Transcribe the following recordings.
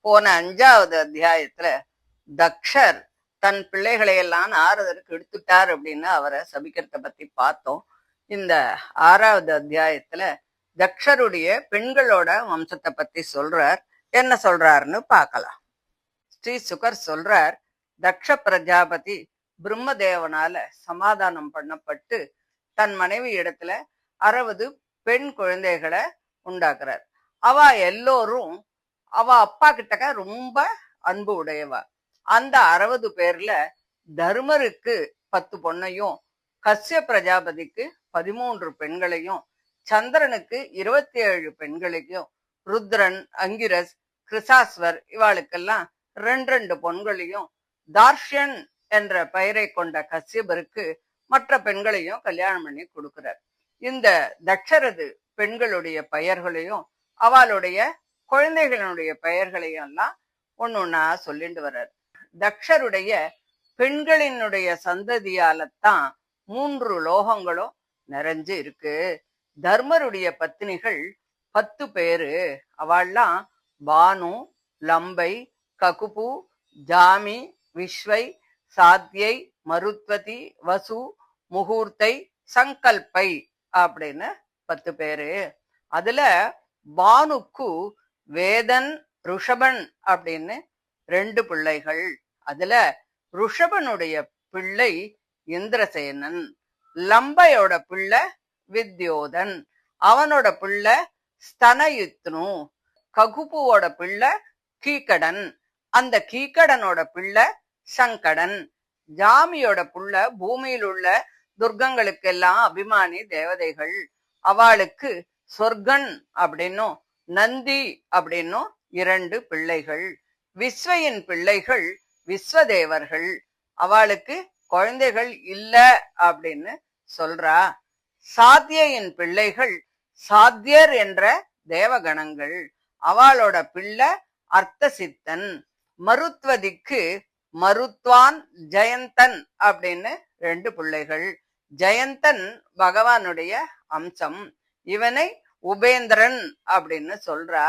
போன 5வது அத்தியாயத்துல தக்ஷர் தன் பிள்ளைகளை எல்லாம் நாரதருக்கு எடுத்துட்டார் அப்படின்னு அவரை சபிக்கிறத பத்தி பார்த்தோம். இந்த 6வது அத்தியாயத்துல தக்ஷருடைய பெண்களோட வம்சத்தை பத்தி சொல்றார். என்ன சொல்றாருன்னு பார்க்கலாம். ஸ்ரீ சுகர் சொல்றார், தக்ஷ பிரஜாபதி பிரம்மதேவனால சமாதானம் பண்ணப்பட்டு தன் மனைவி இடத்துல 60 பெண் குழந்தைகளை உண்டாக்குறார். அவ எல்லோரும் அவ அப்பா கிட்டக்க ரொம்ப அன்பு உடையவா. அந்த 60 பேர்ல தர்மருக்கு 10 பொண்ணையும், கஸ்ய பிரஜாபதிக்கு 13 பெண்களையும், சந்திரனுக்கு 27 பெண்களையும், ருத்ரன், அங்கிரஸ், கிருசாஸ்வர் இவாளுக்கெல்லாம் 2 பொண்களையும், தார்ஷன் என்ற பெயரை கொண்ட கஸ்யபருக்கு மற்ற பெண்களையும் கல்யாணம் பண்ணி கொடுக்கிறார். இந்த தக்ஷரது பெண்களுடைய பெயர்களையும் அவளுடைய குழந்தைகளுடைய பெயர்களையும் எல்லாம் ஒன்னொன்னா சொல்லிட்டு வர்றார். தக்ஷருடைய பெண்களினுடைய சந்ததியாலத்தான் 3 லோகங்களும் நிறைஞ்சு இருக்கு. தர்மருடைய பத்னிகள் 10 பேரு. அவள்லாம் பானு, லம்பை, ககுபு, ஜாமி, விஸ்வை, சாத்யை, மருத்வதி, வசு, முகூர்த்தை, சங்கல்பை அப்படின்னு 10 பேரு. அதுல பானுக்கு வேதன், ருஷபன் அப்படின்னு 2 பிள்ளைகள். அதுல ருஷபனுடைய பிள்ளை இந்திரசேனன், லம்பையோட பிள்ளை வித்யோதன், அவனோட பிள்ளை ஸ்தனயுத்னு, ககுபுவோட பிள்ளை கீக்கடன், அந்த கீக்கடனோட பிள்ளை சங்கடன், ஜாமியோட புள்ள பூமியில் உள்ள துர்க்கங்களுக்கெல்லாம் அபிமானி தேவதைகள். அவளுக்கு சொர்க்கன் அப்படின்னும் நந்தி அப்படின்னும் 2 பிள்ளைகள். விஸ்வையின் பிள்ளைகள் விஸ்வதேவர்கள். அவளுக்கு குழந்தைகள் இல்ல அப்படின்னு சொல்றா. சாத்தியின் பிள்ளைகள் சாத்தியர் என்ற தேவகணங்கள். அவளோட பிள்ளை அர்த்தசித்தன். மருத்வதிக்கு மருத்வான், ஜெயந்தன் அப்படின்னு 2 பிள்ளைகள். ஜெயந்தன் பகவானுடைய அம்சம். இவனை உபேந்திரன் அப்படின்னு சொல்றா.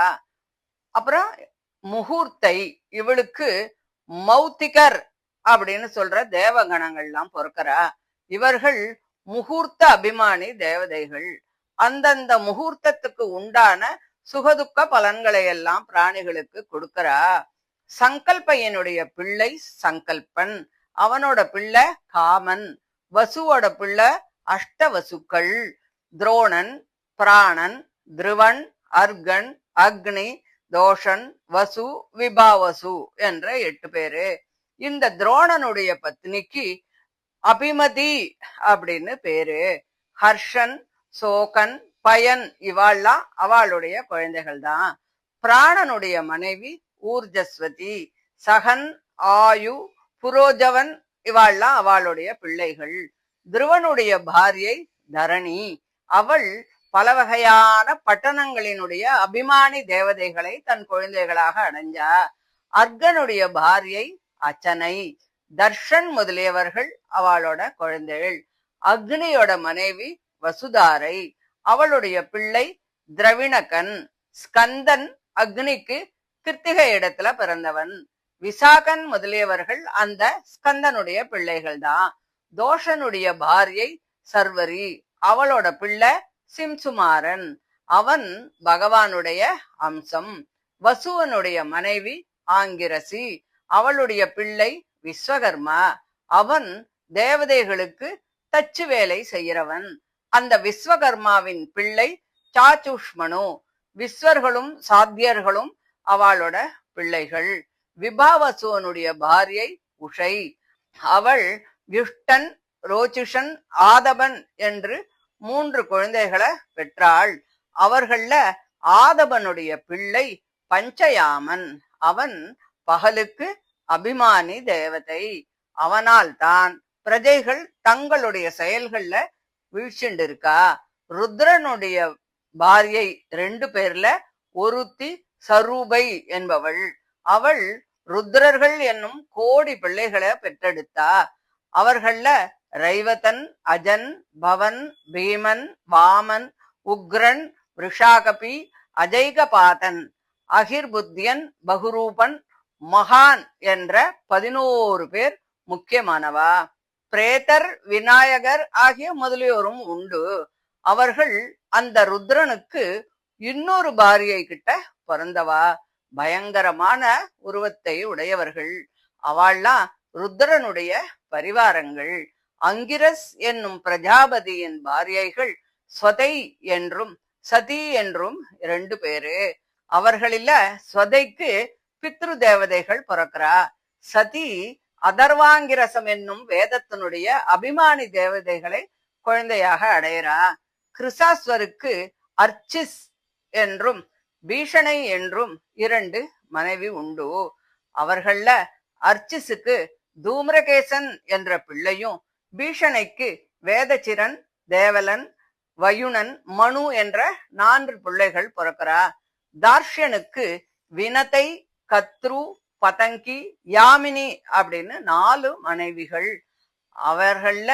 அப்புறம் முகூர்த்தை, இவளுக்கு மௌத்திகர் அப்படின்னு சொல்ற தேவகணங்கள்லாம் பொறுக்கிறா. இவர்கள் முகூர்த்த அபிமானி தேவதைகள். அந்தந்த முகூர்த்தத்துக்கு உண்டான சுகதுக்க பலன்களை எல்லாம் பிராணிகளுக்கு கொடுக்கிறா. சங்கல்பையனுடைய பிள்ளை சங்கல்பன், அவனோட பிள்ளை காமன். வசுவோட பிள்ளை அஷ்டவசுக்கள். துரோணன், பிராணன், திருவன், அர்கன், அக்னி, தோஷன், வசு, விபாவசு என்ற 8 பேரு. இந்த துரோணனுடைய பத்னிக்கு அபிமதி அப்படின்னு பேரு. ஹர்ஷன், சோகன், பயன் இவாள்லாம் அவளுடைய குழந்தைகள் தான். பிராணனுடைய மனைவி ஊர்ஜஸ்வதி, சகன், ஆயு, புரோஜவன் இவாள்லாம் அவளுடைய பிள்ளைகள். துருவனுடைய பாரியை தரணி, அவள் பல வகையான பட்டணங்களினுடைய அபிமானி தேவதைகளை தன் குழந்தைகளாக அடைஞ்சா. அர்கனுடைய பாரியை அச்சனை, தர்ஷன் முதலியவர்கள் அவளோட குழந்தைகள். அக்னியோட மனைவி வசுதாரை, அவளுடைய பிள்ளை திரவிணகன். ஸ்கந்தன் அக்னிக்கு கிருத்திகை இடத்துல பிறந்தவன். விசாகன் முதலியவர்கள் அந்த ஸ்கந்தனுடைய பிள்ளைகள் தான். தோஷனுடைய பாரியை சர்வரி, அவளோட பிள்ளை சிம்சுமாரன், அவன் பகவானுடைய அம்சம். வசுவனுடைய மனைவி ஆங்கிரசி, அவளுடைய பிள்ளை விஸ்வகர்மா, அவன் தேவதைகளுக்கு தச்சு வேலை செய்கிறவன். அந்த விஸ்வகர்மாவின் பிள்ளை சாச்சுஷ்மனு, விஸ்வர்களும் சாத்தியர்களும் அவளோட பிள்ளைகள். விபாவசுவனுடைய பாரியை உஷை, அவள் யுஷ்டன், ரோச்சுஷன், ஆதபன் என்று 3 குழந்தைகளை பெற்றாள். அவர்கள ஆதபனுடைய பிள்ளை பஞ்சயாமன், அவன் பகலுக்கு அபிமானி தேவதை. அவனால் தான் பிரஜைகள் தங்களுடைய செயல்கள்ல வீழ்ச்சிண்டு இருக்கா. ருத்ரனுடைய பாரியை 2 பேர்ல ஒருத்தி சரூபை என்பவள். அவள் ருத்ரர்கள் என்னும் கோடி பிள்ளைகளை பெற்றெடுத்தா. அவர்கள ரைவதன், அஜன், பவன், பீமன், வாமன், உக்ரன், விஷாகபி, அஜைகபாதன் அகிர்புத்தியன், பகுரூபன், மகான் என்ற 11 பேர் முக்கியமானவா. பிரேதர், விநாயகர் ஆகிய முதலியோரும் உண்டு. அவர்கள் அந்த ருத்ரனுக்கு இன்னொரு பாரியை கிட்ட பிறந்தவா. பயங்கரமான உருவத்தை உடையவர்கள். அவள்லாம் ருத்ரனுடைய பரிவாரங்கள். அங்கிரஸ் என்னும் பிரஜாபதியின் பாரியைகள் ஸ்வதை என்றும் சதி என்றும் 2 பேரு. அவர்களில ஸ்வதைக்கு பித்ரு தேவதைகள் பிறக்கிறா. சதி அதர்வாங்கிரசம் என்னும் வேதத்தினுடைய அபிமானி தேவதைகளை குழந்தையாக அடையிறா. கிருசாஸ்வருக்கு அர்ச்சிஸ் என்றும் பீஷணை என்றும் 2 மனைவி உண்டு. அவர்கள அர்ச்சிஸுக்கு தூம்ரகேசன் என்ற பிள்ளையும், பீஷணைக்கு வேதச்சிரன், தேவலன், வயுணன், மனு என்ற 4 பிள்ளைகள் பிறக்கிறா. தார்ஷ்யனுக்கு வினதை, கத்ரு, பதங்கி, யாமினி அப்படின்னு 4 மனைவிகள். அவர்கள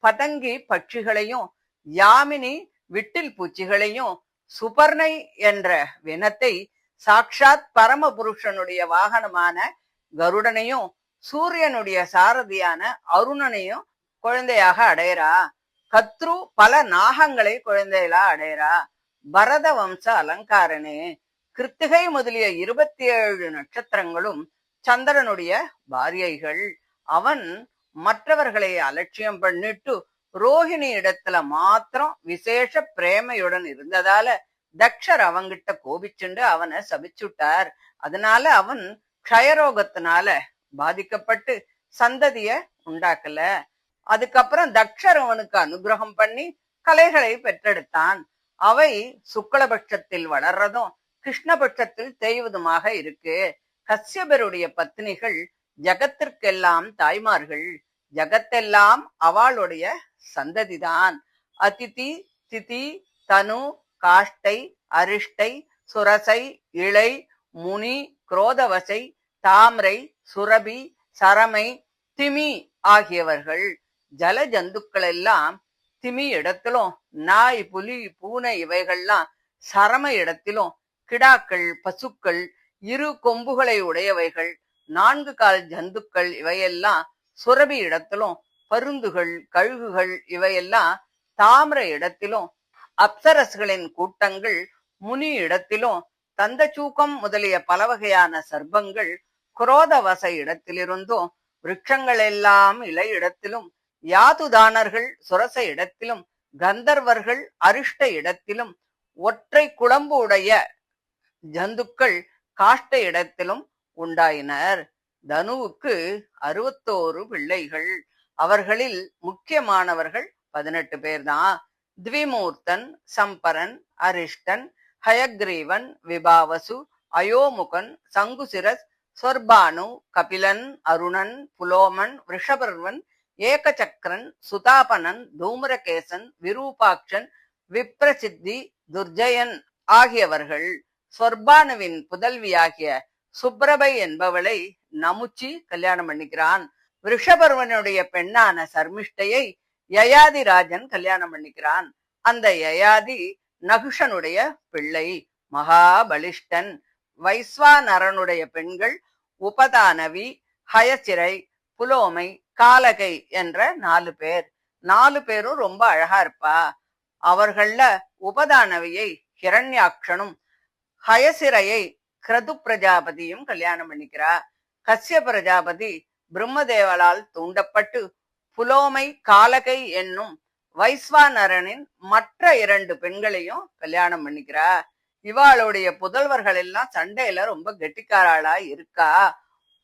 பதங்கி பட்சிகளையும், யாமினி விட்டில் பூச்சிகளையும், சுபர்ணை என்ற வினத்தை சாக்ஷாத் பரமபுருஷனுடைய வாகனமான கருடனையும், சூரியனுடைய சாரதியான அருணனையும் குழந்தையாக அடையறா. கத்ரு பல நாகங்களை குழந்தைகளா அடையறா. பரத வம்ச அலங்காரனே. கிருத்திகை முதலிய 27 நட்சத்திரங்களும் சந்திரனுடைய பாரியைகள். அவன் மற்றவர்களை அலட்சியம் பண்ணிட்டு ரோஹிணி இடத்துல மாத்திரம் விசேஷ பிரேமையுடன் இருந்ததால தக்ஷர் அவங்கிட்ட கோபிச்சுண்டு அவனை சபிச்சுட்டார். அதனால அவன் க்ஷயரோகத்தினால பாதிக்கப்பட்டு சந்ததிய உண்டாக்கல. அதுக்கப்புறம் தக்ஷர் அவனுக்கு அனுகிரகம் பண்ணி கலைகளை பெற்றெடுத்தான். அவை சுக்லபட்சத்தில் வளர்றதும் கிருஷ்ணபட்சத்தில் தேய்வதுமாக இருக்கு. கஸ்யபருடைய பத்னிகள் ஜகத்திற்கெல்லாம் தாய்மார்கள். ஜகத்தெல்லாம் அவளுடைய சந்ததிதான். அதிதி, திதி, தனு, காஷ்டை, அரிஷ்டை, சுரசை, இளை, முனி, குரோதவசை, தாமரை, சுரபி, சரமை, திமி ஆகியவர்கள். ஜல ஜந்துக்கள் எல்லாம் திமி இடத்திலும், நாய், புலி, பூனை இவைகள்லாம் சரம இடத்திலும், கிடாக்கள், பசுக்கள், 2 கொம்புகளை உடையவைகள், 4 கால் ஜந்துக்கள் இவையெல்லாம் சுரபி இடத்திலும், பருந்துகள், கழுகுகள் இவையெல்லாம் தாமிர இடத்திலும், அப்சரஸ்களின் கூட்டங்கள் முனி இடத்திலும், தந்தச்சூக்கம் முதலிய பல வகையான சர்ப்பங்கள் குரோதவச இடத்திலிருந்தும், விருட்சங்கள் எல்லாம் இலை இடத்திலும், யாதுதானர்கள் சுரச இடத்திலும், கந்தர்வர்கள் அரிஷ்ட இடத்திலும், ஒற்றை குளம்பு உடைய ஜந்துக்கள் காஷ்ட இடத்திலும் உண்டாயினர். தனுவுக்கு 61 பிள்ளைகள். அவர்களில் முக்கியமானவர்கள் 18 பேர்தான். த்விமூர்த்தன், சம்பரன், அரிஷ்டன், ஹயக்ரீவன், விபாவசு, அயோமுகன், சங்குசிரஸ், சொர்பானு, கபிலன், அருணன், புலோமன், ரிஷபர்வன், ஏகசக்கரன், சுதாபனன், தூமரகேசன், விரூபாக்ஷன், விப்ரசித்தி, துர்ஜயன் ஆகியவர்கள். சொர்பானுவின் புதல்வியாகிய சுப்ரபை என்பவளை நமுச்சி கல்யாணம் பண்ணிக்கிறான். ரிஷபர்வனுடைய பெண்ணான சர்மிஷ்டையை யயாதிராஜன் கல்யாணம் பண்ணிக்கிறான். அந்த யயாதி நகுஷனுடைய பிள்ளை. மகாபலிஷ்டன். வைஸ்வானரனுடைய பெண்கள் உபதானவி, ஹயசிரை, புலோமை, காலகை என்ற 4 பேர். 4 பேரும் ரொம்ப அழகா இருப்பா. அவர்கள உபதானவியை ஹிரண்யாக்ஷனும், ஹயசிரையை கிரது பிரஜாபதியும் கல்யாணம் பண்ணிக்கிறா. கஸ்ய பிரஜாபதி பிரம்மதேவளால் தூண்டப்பட்டு புலோமை, காலகை என்னும் வைஸ்வானரனின் மற்ற 2 பெண்களையும் கல்யாணம் பண்ணிக்கிறா. இவாளுடைய புதல்வர்கள் எல்லாம் சண்டையில ரொம்ப கெட்டிக்காராளா இருக்கா.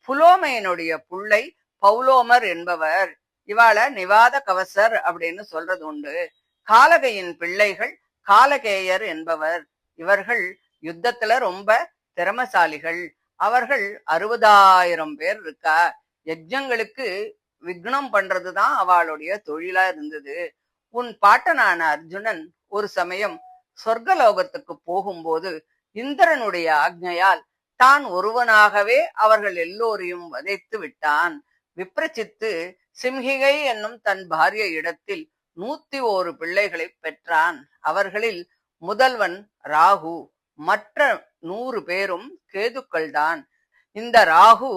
புலோமையினுடைய புள்ளை பௌலோமர் என்பவர். இவாள நிவாத கவசர் அப்படின்னு சொல்றது உண்டு. காலகையின் பிள்ளைகள் காலகேயர் என்பவர். இவர்கள் யுத்தத்துல ரொம்ப திறமசாலிகள். அவர்கள் 60,000 பேர் இருக்கா. யஜ்ஞங்களுக்கு விக்னம் பண்றதுதான் அவளுடைய தொழிலா இருந்தது. உன் பாட்டனான அர்ஜுனன் ஒரு சமயம் சொர்க்கலோகத்துக்கு போகும்போது இந்திரனுடைய ஆக்ஞையால் தான் ஒருவனாகவே அவர்கள் எல்லோரையும் வதைத்து விட்டான். விப்ரசித்து சிம்ஹிகை என்னும் தன் பாரிய இடத்தில் 101 பிள்ளைகளை பெற்றான். அவர்களில் முதல்வன் ராகு, மற்ற 100 பேரும் கேதுக்கள் தான். இந்த ராகு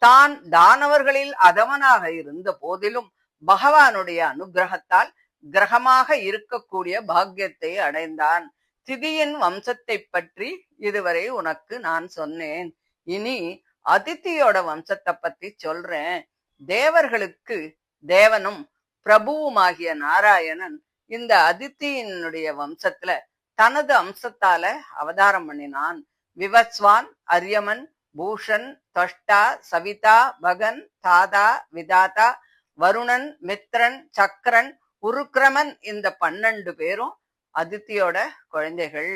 தான் தானவர்களில் அதவனாக இருந்த போதிலும் பகவானுடைய அனுகிரகத்தால் கிரகமாக இருக்கக்கூடிய பாக்கியத்தை அடைந்தான். திதியின் வம்சத்தை பற்றி இதுவரை உனக்கு நான் சொன்னேன். இனி அதித்தியோட வம்சத்தை பத்தி சொல்றேன். தேவர்களுக்கு தேவனும் பிரபுவுமாகிய நாராயணன் இந்த அதித்தியினுடைய வம்சத்துல தனது அம்சத்தால அவதாரம் பண்ணினான். விவஸ்வான், அரியமன், பூஷன், தொஷ்டா, சவிதா, பகன், தாதா, விதாதா, வருணன், மித்ரன், சக்கரன், உருக்கிரமன் இந்த 12 பேரும் அதித்தியோட குழந்தைகள்.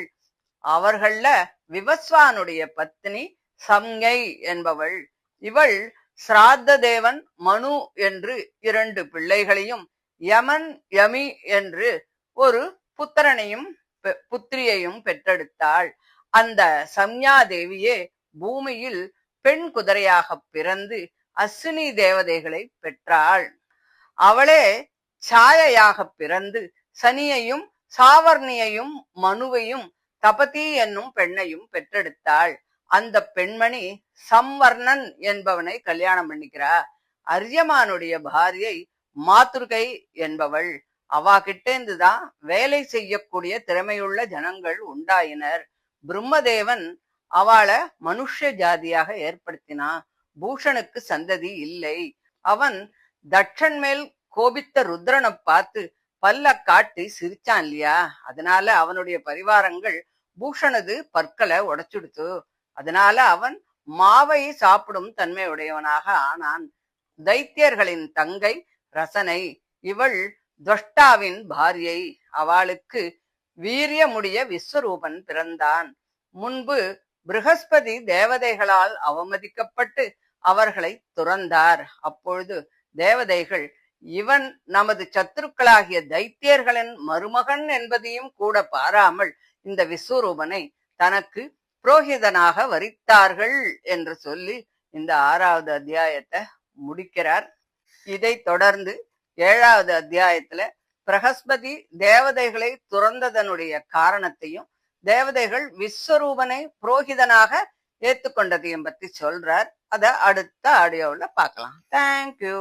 அவர்கள்ல விவஸ்வானுடைய பத்னி சம்ஞை என்பவள். இவள் சிராத்த தேவன் மனு என்று 2 பிள்ளைகளையும் யமன் யமி என்று ஒரு புத்திரனையும் புத்திரியையும் பெற்றெடுத்தாள். அந்த சம்ஞா தேவியே பூமியில் பெண் குதிரையாக பிறந்து அஸ்வினி தேவதைகளை பெற்றாள். அவளே சாயையாக பிறந்து சனியையும் சாவர்ணியையும் மனுவையும் தபதி என்னும் பெண்ணையும் பெற்றெடுத்தாள். அந்த பெண்மணி சம்வர்ணன் என்பவனை கல்யாணம் பண்ணிக்கிறா. அரியமானுடைய பாரியை மாதுர்கை என்பவள். அவா கிட்டேந்துதான் வேலை செய்யக்கூடிய திறமையுள்ள ஜனங்கள் உண்டாயினர். பிரம்மதேவன் அவளை மனுஷ ஜாதியாக ஏற்படுத்தினான். பூஷனுக்கு சந்ததி இல்லை. அவன் தட்சன் மேல் கோபித்த ருத்ரனை பார்த்து பல்ல காட்டி சிரிச்சான் இல்லையா, அதனால அவனுடைய பரிவாரங்கள் பூஷணது பற்களை உடைச்சுடுத்து. அதனால அவன் மாவை சாப்பிடும் தன்மையுடையவனாக ஆனான். தைத்தியர்களின் தங்கை ரசனை. இவள் துவஷ்டாவின் பாரியை. அவளுக்கு வீரியமுடைய விஸ்வரூபன் பிறந்தான். முன்பு ப்ரஹஸ்பதி தேவதைகளால் அவமதிக்கப்பட்டு அவர்களை துறந்தார். அப்பொழுது தேவதைகள் இவன் நமது சத்துருக்களாகிய தைத்தியர்களின் மருமகன் என்பதையும் கூட பாராமல் இந்த விஸ்வரூபனை தனக்கு புரோகிதனாக வரித்தார்கள் என்று சொல்லி இந்த 6வது அத்தியாயத்தை முடிக்கிறார். இதை தொடர்ந்து 7வது அத்தியாயத்துல பிரகஸ்பதி தேவதைகளை துறந்ததனுடைய காரணத்தையும் தேவதைகள் விஸ்வரூபனை புரோகிதனாக ஏத்துக்கொண்டதையும் பத்தி சொல்றார். அத அடுத்த ஆடியோவில் பார்க்கலாம். தேங்க்யூ.